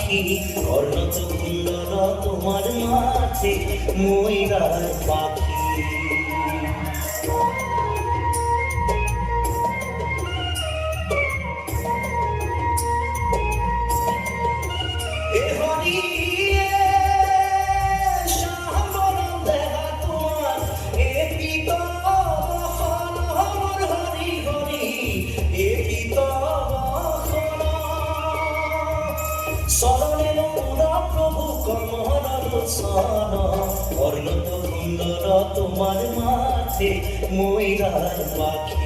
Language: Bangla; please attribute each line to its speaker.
Speaker 1: পাখি অর্ণত কুণ্ডল তোমার মাঝে ময়ূরার পাখি শরণে মোরা প্রভু কমললোচন অর্ণত কুণ্ডল তোমার মাঝে ময়ূরার পাখি